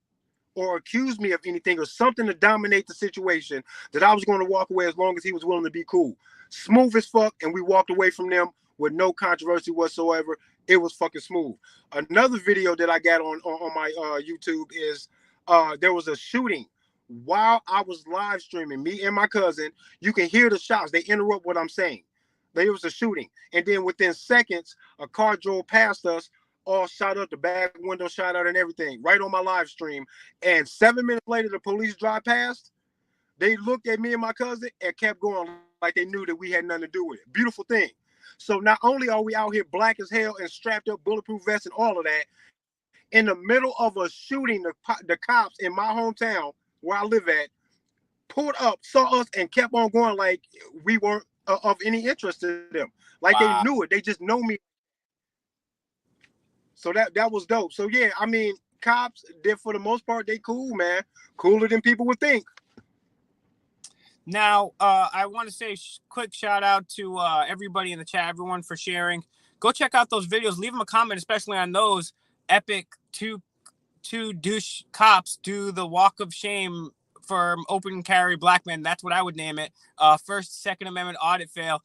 or accuse me of anything or something to dominate the situation, that I was going to walk away as long as he was willing to be cool. Smooth as fuck. And we walked away from them with no controversy whatsoever. It was fucking smooth. Another video that I got on my YouTube is there was a shooting while I was live streaming, me and my cousin. You can hear the shots. They interrupt what I'm saying. There was a shooting. And then within seconds, a car drove past us, all shot up, the back window shot out and everything, right on my live stream. And 7 minutes later, the police drive past. They looked at me and my cousin and kept going like they knew that we had nothing to do with it. Beautiful thing. So not only are we out here black as hell and strapped up, bulletproof vests and all of that, in the middle of a shooting, the cops in my hometown where I live at pulled up, saw us, and kept on going like we weren't of any interest to them. Like they knew it. They just know me. So that was dope. So yeah, I mean, cops, they for the most part, they cool, man. Cooler than people would think. Now, I want to say quick shout out to everybody in the chat, everyone for sharing. Go check out those videos. Leave them a comment, especially on those epic two douche cops do the walk of shame for open carry black men. That's what I would name it. First, Second Amendment audit fail.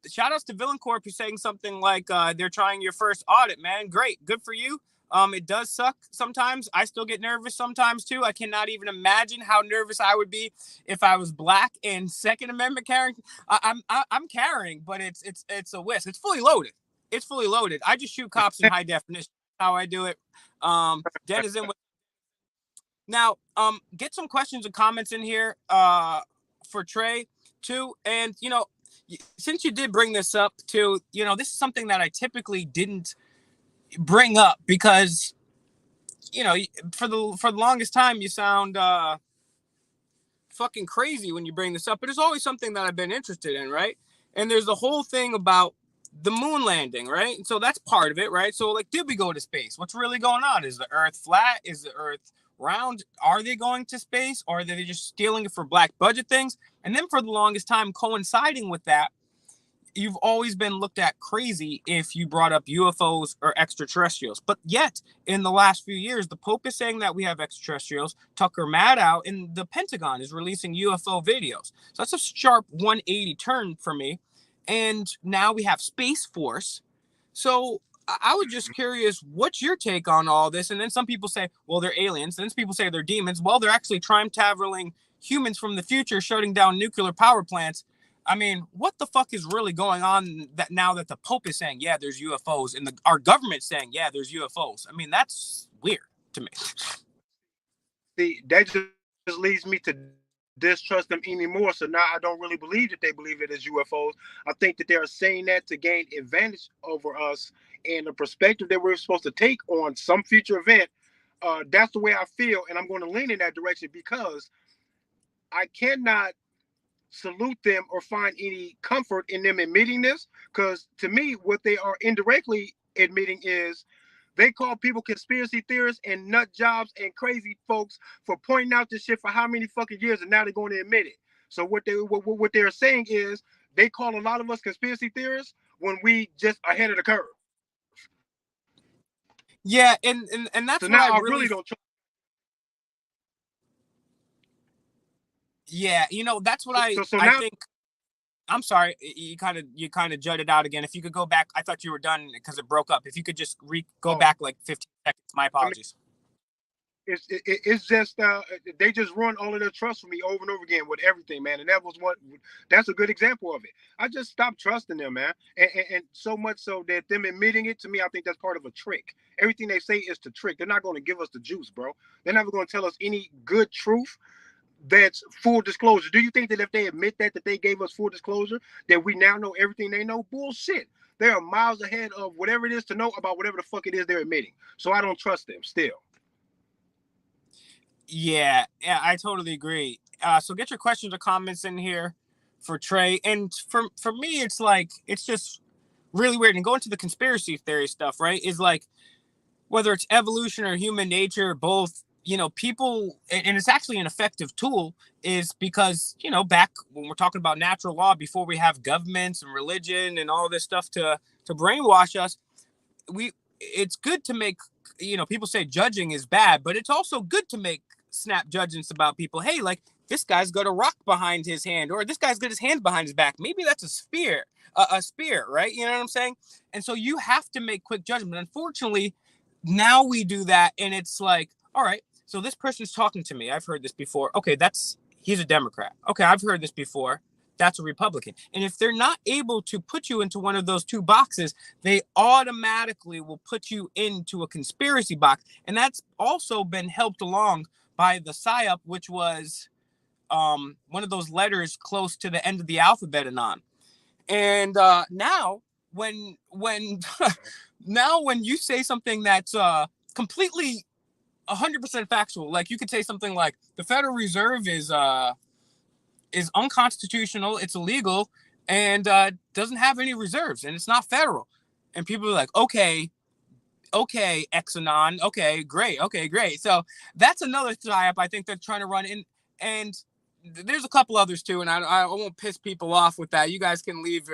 Shout outs to Villain Corp who's saying something like they're trying your first audit, man. Great. Good for you. It does suck sometimes. I still get nervous sometimes too. I cannot even imagine how nervous I would be if I was black and Second Amendment carrying. I'm carrying, but it's a whisk. It's fully loaded. It's fully loaded. I just shoot cops in high definition. That's how I do it. Denizen. Now, get some questions and comments in here for Trey too. And since you did bring this up too, this is something that I typically didn't bring up because for the longest time you sound fucking crazy when you bring this up, but it's always something that I've been interested in, right? And there's the whole thing about the moon landing, right? And so that's part of it, right? So like, did we go to space? What's really going on? Is the Earth flat? Is the Earth round? Are they going to space, or are they just stealing it for black budget things? And then for the longest time, coinciding with that, you've always been looked at crazy if you brought up UFOs or extraterrestrials. But yet, in the last few years, the Pope is saying that we have extraterrestrials. Tucker Maddow in the Pentagon is releasing UFO videos. So that's a sharp 180 turn for me. And now we have Space Force. So I was just curious, what's your take on all this? And then some people say, well, they're aliens. And then people say they're demons. Well, they're actually time-traveling humans from the future shutting down nuclear power plants. I mean, what the fuck is really going on that now that the Pope is saying, yeah, there's UFOs, and our government saying, yeah, there's UFOs? I mean, that's weird to me. See, that just leads me to distrust them anymore. So now I don't really believe that they believe it as UFOs. I think that they're saying that to gain advantage over us and the perspective that we're supposed to take on some future event. That's the way I feel, and I'm going to lean in that direction because I cannot salute them or find any comfort in them admitting this, because to me what they are indirectly admitting is they call people conspiracy theorists and nut jobs and crazy folks for pointing out this shit for how many fucking years, and now they're going to admit it. So what they're saying is they call a lot of us conspiracy theorists when we just ahead of the curve. Yeah, and So that's what now I I really really don't trust. yeah, that's what So I now, think. I'm sorry, you kind of jutted out again. If you could go back, I thought you were done because it broke up. If you could just go oh, back like 15 seconds, my I mean, apologies. it's just they just run all of their trust for me over and over again with everything, man. And that's a good example of it. I just stopped trusting them, man, and so much so that them admitting it to me, I think that's part of a trick. Everything they say is to trick. They're not going to give us the juice, bro. They're never going to tell us any good truth that's full disclosure. Do you think that if they admit that they gave us full disclosure, that we now know everything they know? Bullshit. They are miles ahead of whatever it is to know about whatever the fuck it is they're admitting. So I don't trust them still. Yeah, I totally agree. So get your questions or comments in here for Trey. And for me, it's like it's just really weird. And going to the conspiracy theory stuff, right? Is like whether it's evolution or human nature, both. People, and it's actually an effective tool, is because back when we're talking about natural law, before we have governments and religion and all this stuff to brainwash us, it's good to make, people say judging is bad, but it's also good to make snap judgments about people. Hey, like this guy's got a rock behind his hand, or this guy's got his hand behind his back. Maybe that's a spear, right? You know what I'm saying? And so you have to make quick judgment. Unfortunately, now we do that, and it's like, all right, so this person's talking to me. I've heard this before. Okay, he's a Democrat. Okay, I've heard this before. That's a Republican. And if they're not able to put you into one of those two boxes, they automatically will put you into a conspiracy box. And that's also been helped along by the PSYOP, which was one of those letters close to the end of the alphabet anon. And now when now when you say something that's completely 100% factual, like you could say something like the Federal Reserve is unconstitutional, it's illegal, and doesn't have any reserves, and it's not federal. And people are like, okay, Exanon, okay, great. So that's another type I think they're trying to run in, and there's a couple others too, and I won't piss people off with that. You guys can leave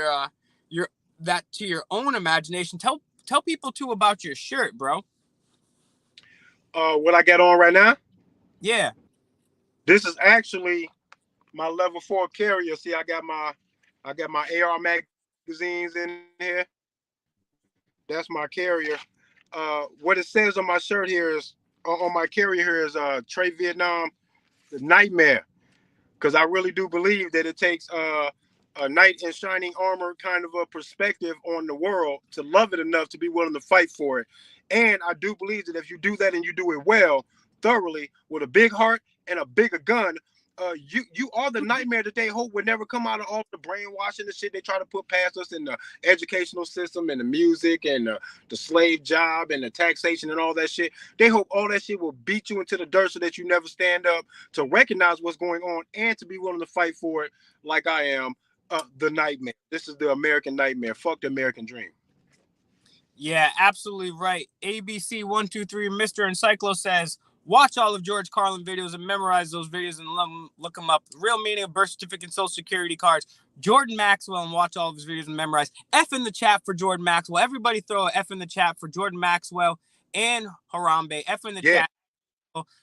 your that to your own imagination. Tell people too about your shirt, bro. What I got on right now, Yeah. this is actually my level 4 carrier. See, I got my AR magazines in here. That's my carrier. what it says on my shirt here is on my carrier here is TRE Vietnam, the nightmare, because I really do believe that it takes a knight in shining armor kind of a perspective on the world to love it enough to be willing to fight for it. And I do believe that if you do that and you do it well, thoroughly, with a big heart and a bigger gun, you are the nightmare that they hope would never come out of all the brainwashing and shit they try to put past us in the educational system and the music and the slave job and the taxation and all that shit. They hope all that shit will beat you into the dirt so that you never stand up to recognize what's going on and to be willing to fight for it like I am. The nightmare. This is the American nightmare. Fuck the American dream. Yeah, absolutely right. ABC123 Mr. Encyclo says, watch all of George Carlin videos and memorize those videos and look them up. Real meaning of birth certificate and social security cards. Jordan Maxwell, and watch all of his videos and memorize. F in the chat for Jordan Maxwell. Everybody throw a F in the chat for Jordan Maxwell and Harambe. F in the chat.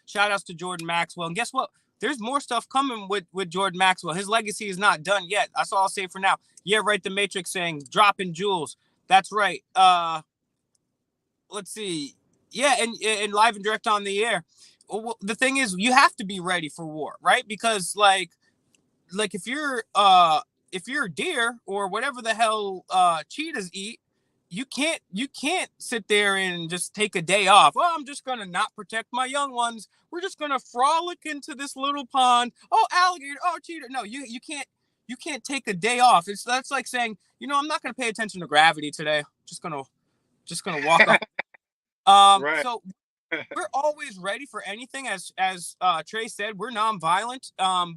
Shout outs to Jordan Maxwell. And guess what? There's more stuff coming with Jordan Maxwell. His legacy is not done yet. That's all I'll say for now. Yeah, right. The Matrix saying dropping jewels. That's right. Let's see. Yeah, and live and direct on the air. Well, the thing is, you have to be ready for war, right? Because like if you're a deer or whatever the hell cheetahs eat, you can't sit there and just take a day off. Oh, I'm just gonna not protect my young ones. We're just gonna frolic into this little pond. Oh, alligator. Oh, cheetah. No, you can't take a day off. That's like saying, I'm not gonna pay attention to gravity today. Just gonna walk off. Right. So we're always ready for anything. As Trey said, we're nonviolent,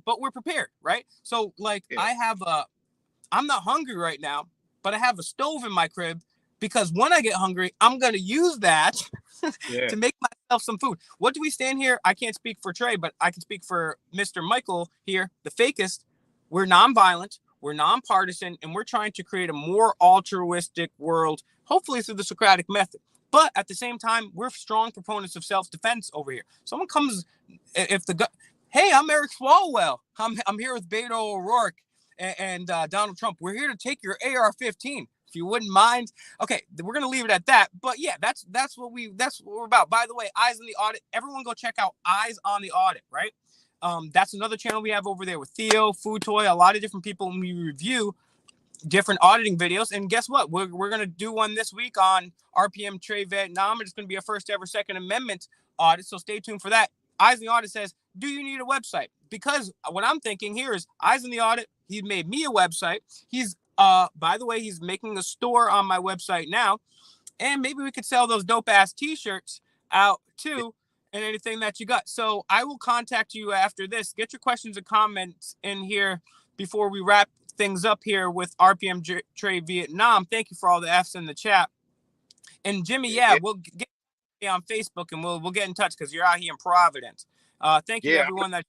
but we're prepared, right? So like I'm not hungry right now, but I have a stove in my crib because when I get hungry, I'm going to use that to make myself some food. What do we stand here? I can't speak for Trey, but I can speak for Mr. Michael here, the fakest. We're nonviolent, we're nonpartisan, and we're trying to create a more altruistic world, hopefully through the Socratic method. But at the same time, we're strong proponents of self-defense over here. Someone comes, hey, I'm Eric Swalwell. I'm here with Beto O'Rourke and Donald Trump. We're here to take your AR-15, if you wouldn't mind. Okay, we're gonna leave it at that. But yeah, that's what we're about. By the way, Eyes on the Audit. Everyone go check out Eyes on the Audit, right? That's another channel we have over there with Theo, Food Toy, a lot of different people, and we review different auditing videos. And guess what? We're going to do one this week on RPM TRE Vietnam. It's going to be a first ever Second Amendment audit. So stay tuned for that. Eyes in the Audit says, do you need a website? Because what I'm thinking here is Eyes in the Audit. He made me a website. He's, by the way, he's making a store on my website now. And maybe we could sell those dope ass t-shirts out too, and anything that you got. So I will contact you after this. Get your questions and comments in here before we wrap things up here with RPM TRE Vietnam. Thank you for all the F's in the chat. And Jimmy, we'll get on Facebook and we'll get in touch because you're out here in Providence. Thank you to everyone that.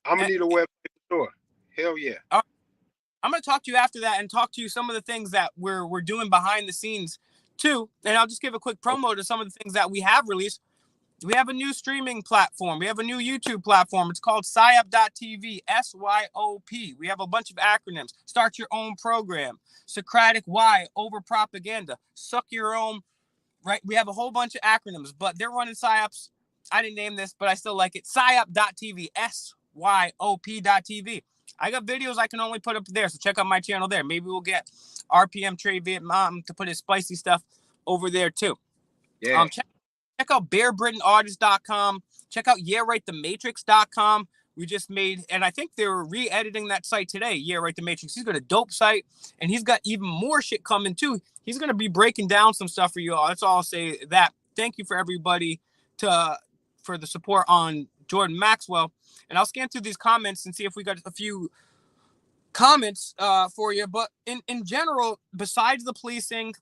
I'm gonna need a website for sure. Hell yeah. I'm gonna talk to you after that and talk to you some of the things that we're doing behind the scenes too. And I'll just give a quick promo to some of the things that we have released. We have a new streaming platform. We have a new YouTube platform. It's called SYOP.TV, SYOP. We have a bunch of acronyms. Start your own program. Socratic Y, over propaganda. Suck your own, right? We have a whole bunch of acronyms, but they're running PSYOPs. I didn't name this, but I still like it. SYOP.TV, SYOP.TV. I got videos I can only put up there, so check out my channel there. Maybe we'll get RPM TRE Vietnam to put his spicy stuff over there too. Yeah. Check out BearBrittonArtist.com. Check out YeahRightTheMatrix.com. We just made, and I think they're re-editing that site today. Yeah, Right the Matrix. He's got a dope site, and he's got even more shit coming too. He's gonna be breaking down some stuff for you all. That's all I'll say. That. Thank you for everybody for the support on Jordan Maxwell. And I'll scan through these comments and see if we got a few comments for you. But in general, besides the policing,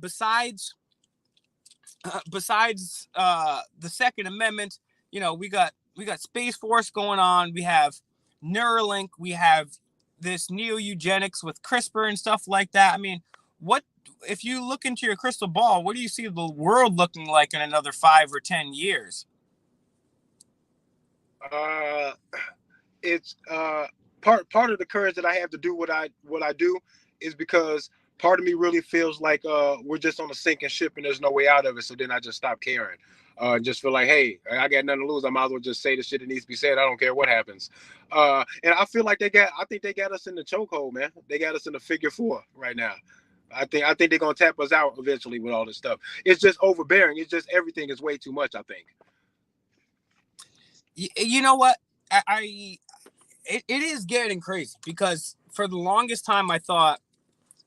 besides the Second Amendment, we got Space Force going on. We have Neuralink. We have this neo-eugenics with CRISPR and stuff like that. I mean, what if you look into your crystal ball? What do you see the world looking like in another 5 or 10 years? It's part of the courage that I have to do what I do is because part of me really feels like we're just on a sinking ship and there's no way out of it. So then I just stop caring. Just feel like, hey, I got nothing to lose. I might as well just say the shit that needs to be said. I don't care what happens. And I feel like I think they got us in the chokehold, man. They got us in the figure four right now. I think they're gonna tap us out eventually with all this stuff. It's just overbearing. It's just everything is way too much, I think. You know what? It is getting crazy because for the longest time I thought,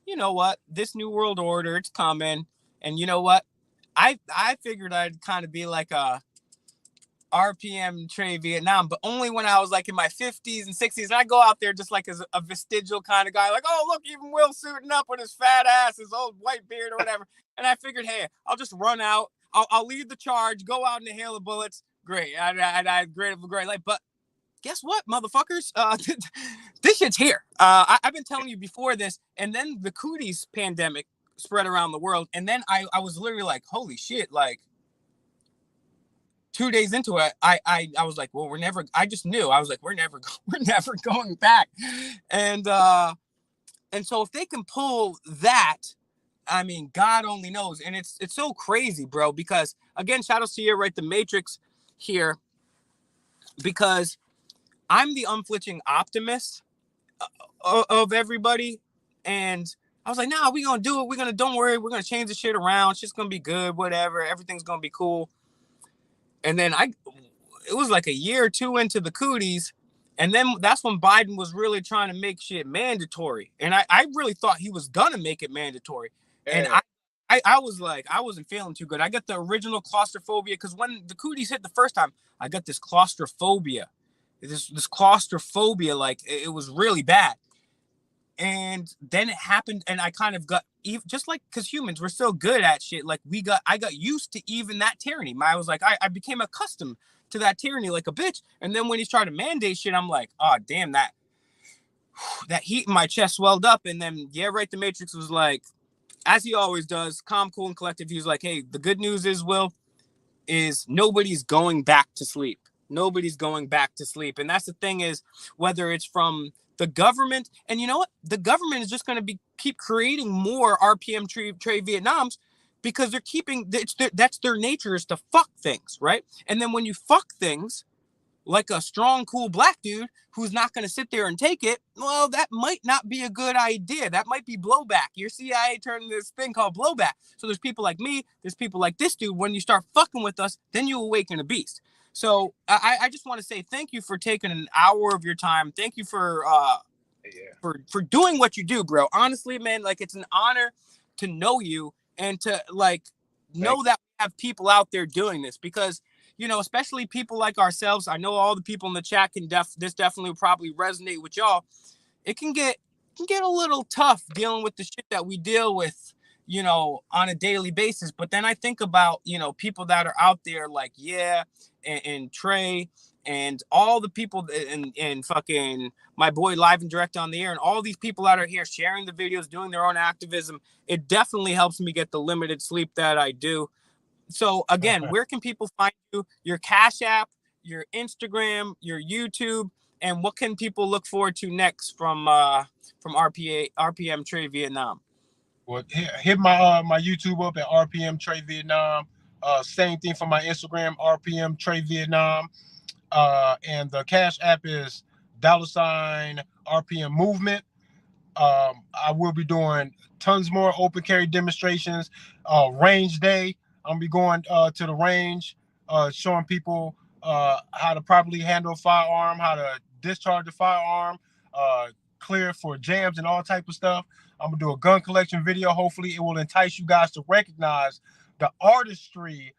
you know what, this new world order, it's coming. And you know what? I figured I'd kind of be like a RPM TRE Vietnam, but only when I was like in my 50s and 60s. And I go out there just like as a vestigial kind of guy, like, oh, look, even Will suiting up with his fat ass, his old white beard or whatever. And I figured, hey, I'll just run out. I'll lead the charge, go out and hail the bullets. Great. I great life. But guess what, motherfuckers? This shit's here. I've been telling you before this, and then the cooties pandemic spread around the world. And then I was literally like, holy shit, like, 2 days into it, I was like, well, I just knew. I was like, we're never going back. And so if they can pull that, I mean, God only knows. And it's so crazy, bro, because again, shout outs to you, right? The Matrix here, because I'm the unflinching optimist of everybody. And I was like, nah, we're going to do it. Don't worry. We're going to change the shit around. Shit's going to be good, whatever. Everything's going to be cool. And then it was like a year or two into the cooties. And then that's when Biden was really trying to make shit mandatory. And I really thought he was going to make it mandatory. And I was like, I wasn't feeling too good. I got the original claustrophobia because when the cooties hit the first time, I got this claustrophobia. This claustrophobia, like it was really bad. And then it happened, and I kind of got just like, because humans, we're so good at shit. Like I got used to even that tyranny. I was like, I became accustomed to that tyranny like a bitch. And then when he's trying to mandate shit, I'm like, oh damn, that heat in my chest swelled up. And then yeah, right, the Matrix was like, as he always does, calm, cool, and collective. He was like, hey, the good news is, Will, is nobody's going back to sleep. Nobody's going back to sleep. And that's the thing, is whether it's from the government, and you know what? The government is just going to keep creating more RPM TRE Vietnams because they're keeping, that's their nature, is to fuck things, right? And then when you fuck things, like a strong, cool black dude who's not going to sit there and take it, well, that might not be a good idea. That might be blowback. Your CIA turned this thing called blowback. So there's people like me, there's people like this dude. When you start fucking with us, then you awaken a beast. So I just want to say thank you for taking an hour of your time. Thank you for doing what you do, bro. Honestly, man, like, it's an honor to know you and to like know that we have people out there doing this, because you know, especially people like ourselves. I know all the people in the chat this definitely will probably resonate with y'all. It can get a little tough dealing with the shit that we deal with, you know, on a daily basis. But then I think about, you know, people that are out there like, and Trey and all the people and fucking my boy Live and Direct on the Air, and all these people that are here sharing the videos, doing their own activism. It definitely helps me get the limited sleep that I do. So again, where can people find you? Your Cash App, your Instagram, your YouTube, and what can people look forward to next from RPM TRE Vietnam? Well, hit my my YouTube up at RPM TRE Vietnam. Same thing for my Instagram, RPM TRE Vietnam. And the Cash App is $RPM Movement. I will be doing tons more open carry demonstrations. Range day, I'm gonna be going to the range, showing people how to properly handle a firearm, how to discharge a firearm, clear for jams and all type of stuff. I'm gonna do a gun collection video. Hopefully it will entice you guys to recognize the artistry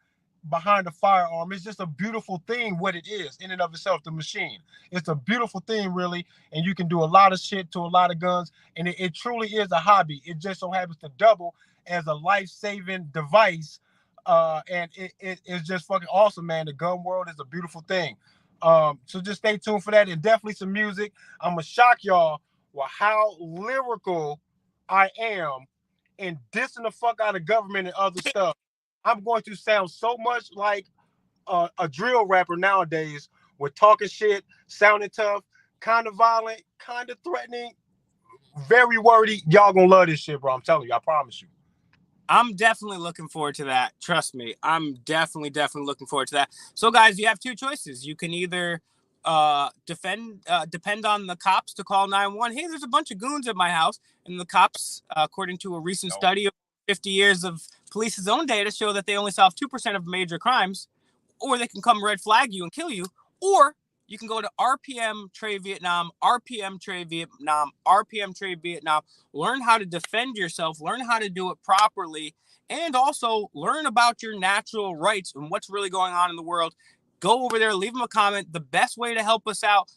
behind the firearm. It's just a beautiful thing, what it is in and of itself, the machine. It's a beautiful thing, really, and you can do a lot of shit to a lot of guns, and it truly is a hobby. It just so happens to double as a life-saving device, and it is just fucking awesome, man. The gun world is a beautiful thing. So just stay tuned for that, and definitely some music. I'm gonna shock y'all with how lyrical I am in dissing the fuck out of government and other stuff. I'm going to sound so much like a drill rapper nowadays, with talking shit, sounding tough, kind of violent, kind of threatening, very wordy. Y'all gonna love this shit, bro. I'm telling you, I promise you. I'm definitely looking forward to that. Trust me. I'm definitely looking forward to that. So, guys, you have two choices. You can either depend on the cops to call 911. Hey, there's a bunch of goons at my house. And the cops, according to a recent study of 50 years of police's own data, show that they only solve 2% of major crimes. Or they can come red flag you and kill you. Or you can go to RPM Trade Vietnam, RPM Trade Vietnam, RPM Trade Vietnam, learn how to defend yourself, learn how to do it properly, and also learn about your natural rights and what's really going on in the world. Go over there, leave them a comment. The best way to help us out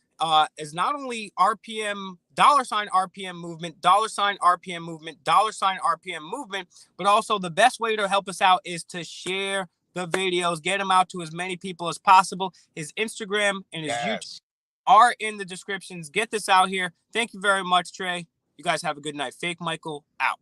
is not only RPM, $RPM movement, $RPM movement, $RPM movement, but also the best way to help us out is to share the videos, get them out to as many people as possible. His Instagram and his YouTube are in the descriptions. Get this out here. Thank you very much, Trey. You guys have a good night. Fake Michael out.